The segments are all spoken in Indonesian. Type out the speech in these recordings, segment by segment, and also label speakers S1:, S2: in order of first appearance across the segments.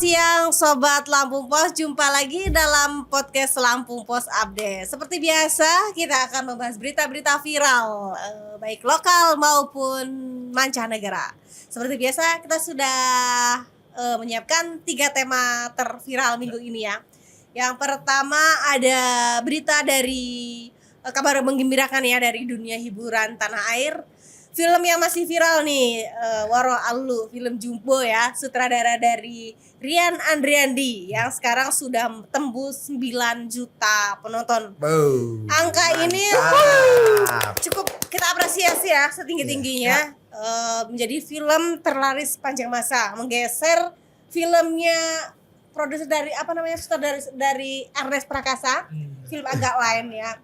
S1: siang Sobat Lampung Pos, jumpa lagi dalam podcast Lampung Pos Update. Seperti biasa kita akan membahas berita-berita viral baik lokal maupun mancanegara. Seperti biasa kita sudah menyiapkan 3 tema terviral minggu ini ya. Yang pertama ada berita dari kabar menggembirakan ya dari dunia hiburan tanah air. Film yang masih viral nih, Waro Allu, film Jumbo ya, sutradara dari Rian Andriandi yang sekarang sudah tembus 9 juta penonton. Angka ini cukup kita apresiasi ya setinggi-tingginya. Menjadi film terlaris sepanjang masa, menggeser filmnya produser dari sutradara dari Ernest Prakasa, film agak lain ya.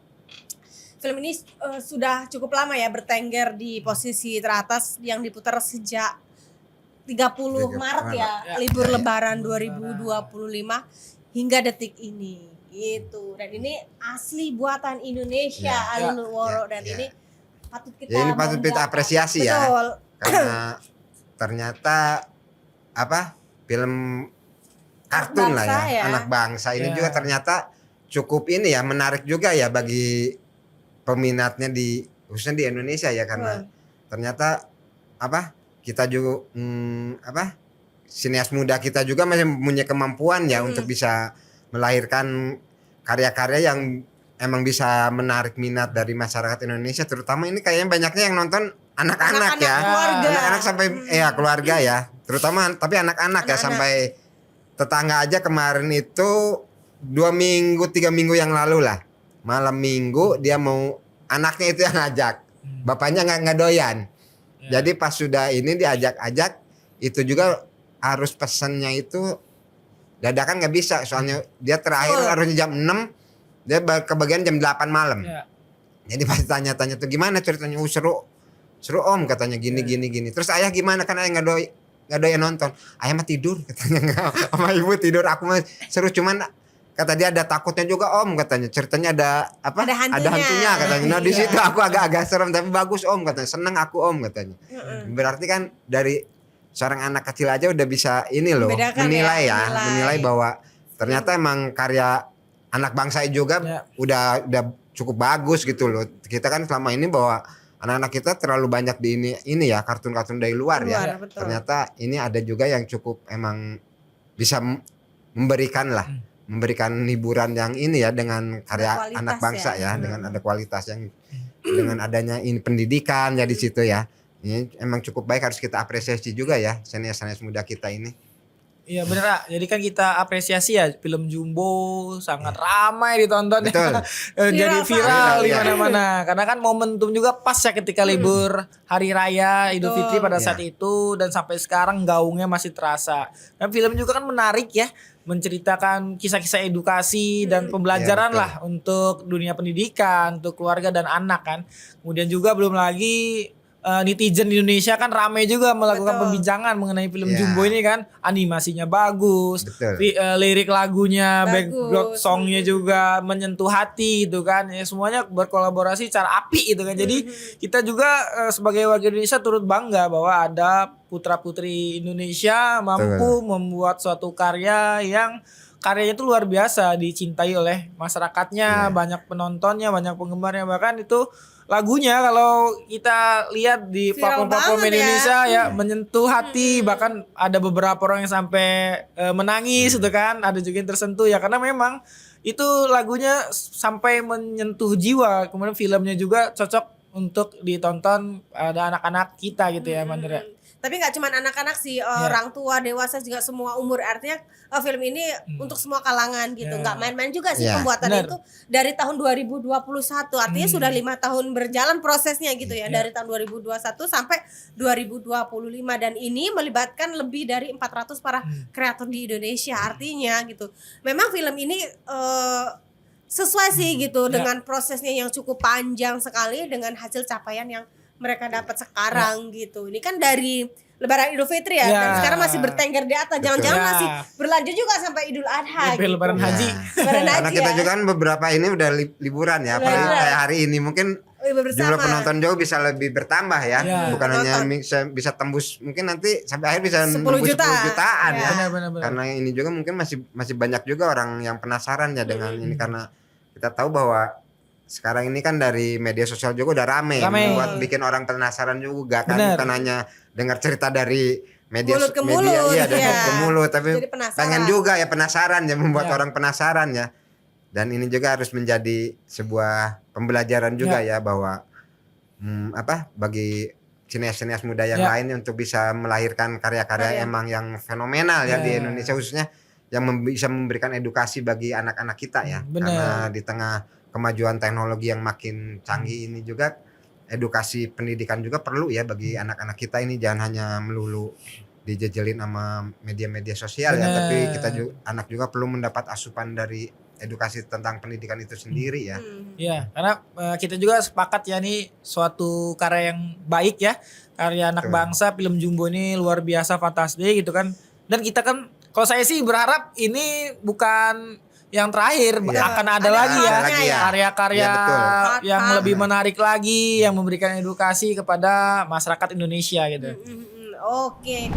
S1: Film ini sudah cukup lama ya bertengger di posisi teratas yang diputar sejak 30 Maret ya, libur Lebaran 2025 hingga detik ini gitu. Dan ini asli buatan Indonesia, Allu Waro, dan ini patut kita
S2: apresiasi. Betul. Ya. Karena ternyata film kartun lah ya, anak bangsa ini juga ternyata cukup ini ya, menarik juga ya bagi peminatnya khususnya di Indonesia ya, karena ternyata kita juga sinias muda kita juga masih punya kemampuan ya untuk bisa melahirkan karya-karya yang emang bisa menarik minat dari masyarakat Indonesia, terutama ini kayaknya banyaknya yang nonton anak-anak ya, anak-anak sampai keluarga ya, terutama tapi anak-anak ya, sampai tetangga aja kemarin itu 2 minggu 3 minggu yang lalu lah, malam minggu dia mau anaknya itu yang ngajak, bapaknya nggak doyan. Jadi pas sudah ini diajak-ajak itu juga harus pesannya itu dadakan nggak bisa, soalnya dia terakhir harusnya jam 6, dia kebagian jam 8 malam. Jadi pas tanya-tanya tuh gimana ceritanya, seru om katanya gini. Terus ayah gimana, kan ayah nggak doyan nonton, ayah mah tidur katanya, sama ibu tidur, aku mah seru, cuman kata dia ada takutnya juga om katanya, ceritanya ada hantunya katanya. Nah di situ aku agak serem, tapi bagus om katanya, seneng aku om katanya. Berarti kan dari seorang anak kecil aja udah bisa ini loh, menilai bahwa ternyata emang karya anak bangsa juga udah cukup bagus gitu loh. Kita kan selama ini bahwa anak-anak kita terlalu banyak di ini ya, kartun-kartun dari luar ya. Betul. Ternyata ini ada juga yang cukup emang bisa memberikan hiburan yang ini ya, dengan karya anak bangsa ya, dengan ada kualitas yang dengan adanya ini pendidikan ya di situ ya. Ini emang cukup baik, harus kita apresiasi juga ya senior-senior muda kita ini.
S3: Iya bener, jadi kan kita apresiasi ya, film Jumbo sangat ramai ditonton ya. Jadi viral di mana-mana. Karena kan momentum juga pas ya ketika libur hari raya Idul Fitri pada saat itu, dan sampai sekarang gaungnya masih terasa. Dan film juga kan menarik ya, menceritakan kisah-kisah edukasi dan pembelajaran lah untuk dunia pendidikan, untuk keluarga dan anak kan. Kemudian juga belum lagi netizen di Indonesia kan ramai juga melakukan perbincangan mengenai film Jumbo ini kan. Animasinya bagus, lirik lagunya, background songnya juga menyentuh hati gitu kan. Ya semuanya berkolaborasi secara apik gitu kan. Jadi kita juga sebagai warga Indonesia turut bangga bahwa ada putra-putri Indonesia mampu membuat suatu karya yang karyanya itu luar biasa, dicintai oleh masyarakatnya, banyak penontonnya, banyak penggemarnya, bahkan itu lagunya kalau kita lihat di platform Indonesia ya menyentuh hati, bahkan ada beberapa orang yang sampai menangis gitu kan, ada juga yang tersentuh ya, karena memang itu lagunya sampai menyentuh jiwa. Kemudian filmnya juga cocok untuk ditonton ada anak-anak kita gitu ya Mandra.
S1: Tapi nggak cuma anak-anak sih, orang tua, dewasa juga semua umur. Artinya film ini untuk semua kalangan gitu. Nggak main-main juga sih pembuatannya itu dari tahun 2021. Artinya sudah 5 tahun berjalan prosesnya gitu ya. Dari tahun 2021 sampai 2025. Dan ini melibatkan lebih dari 400 para kreator di Indonesia. Artinya gitu, memang film ini sesuai sih gitu dengan prosesnya yang cukup panjang sekali, dengan hasil capaian yang mereka dapat sekarang gitu. Ini kan dari Lebaran Idul Fitri ya, dan sekarang masih bertengger di atas. Jangan-jangan masih berlanjut juga sampai Idul Adha gitu.
S3: Lebaran Haji.
S2: Karena kita juga kan beberapa ini udah liburan ya, apalagi kayak hari ini mungkin jumlah penonton juga bisa lebih bertambah ya.
S3: Ya.
S2: Bukan hanya bisa tembus, mungkin nanti sampai akhir bisa
S1: 10
S2: nembus
S1: juta.
S2: 10 jutaan
S1: Ya.
S2: ya.
S3: Benar.
S2: Karena ini juga mungkin masih banyak juga orang yang penasaran ya dengan ini, karena kita tahu bahwa sekarang ini kan dari media sosial juga udah rame. Buat bikin orang penasaran juga kan,
S3: Benar.
S2: bukan hanya dengar cerita dari media
S1: Mulut ke
S2: media
S1: mulut,
S2: iya dari
S1: ya.
S2: mulut ke mulut, tapi
S1: Jadi penasaran.
S2: pengen juga ya penasaran ya, membuat
S3: Ya.
S2: orang penasaran ya. Dan ini juga harus menjadi sebuah pembelajaran juga ya bahwa bagi sinias-sinias muda yang lain untuk bisa melahirkan karya-karya emang yang fenomenal ya di Indonesia, khususnya yang bisa memberikan edukasi bagi anak-anak kita ya. Karena di tengah kemajuan teknologi yang makin canggih ini juga edukasi pendidikan juga perlu ya bagi anak-anak kita ini, jangan hanya melulu dijejelin sama media-media sosial ya, tapi kita juga anak juga perlu mendapat asupan dari edukasi tentang pendidikan itu sendiri ya.
S3: Ya, karena kita juga sepakat ya, nih suatu karya yang baik ya, karya anak bangsa. Film Jumbo ini luar biasa fantastis gitu kan. Dan kita kan, kalau saya sih berharap ini bukan yang terakhir, akan ada lagi ya karya-karya yang lebih menarik lagi, yang memberikan edukasi kepada masyarakat Indonesia gitu.
S1: Oke.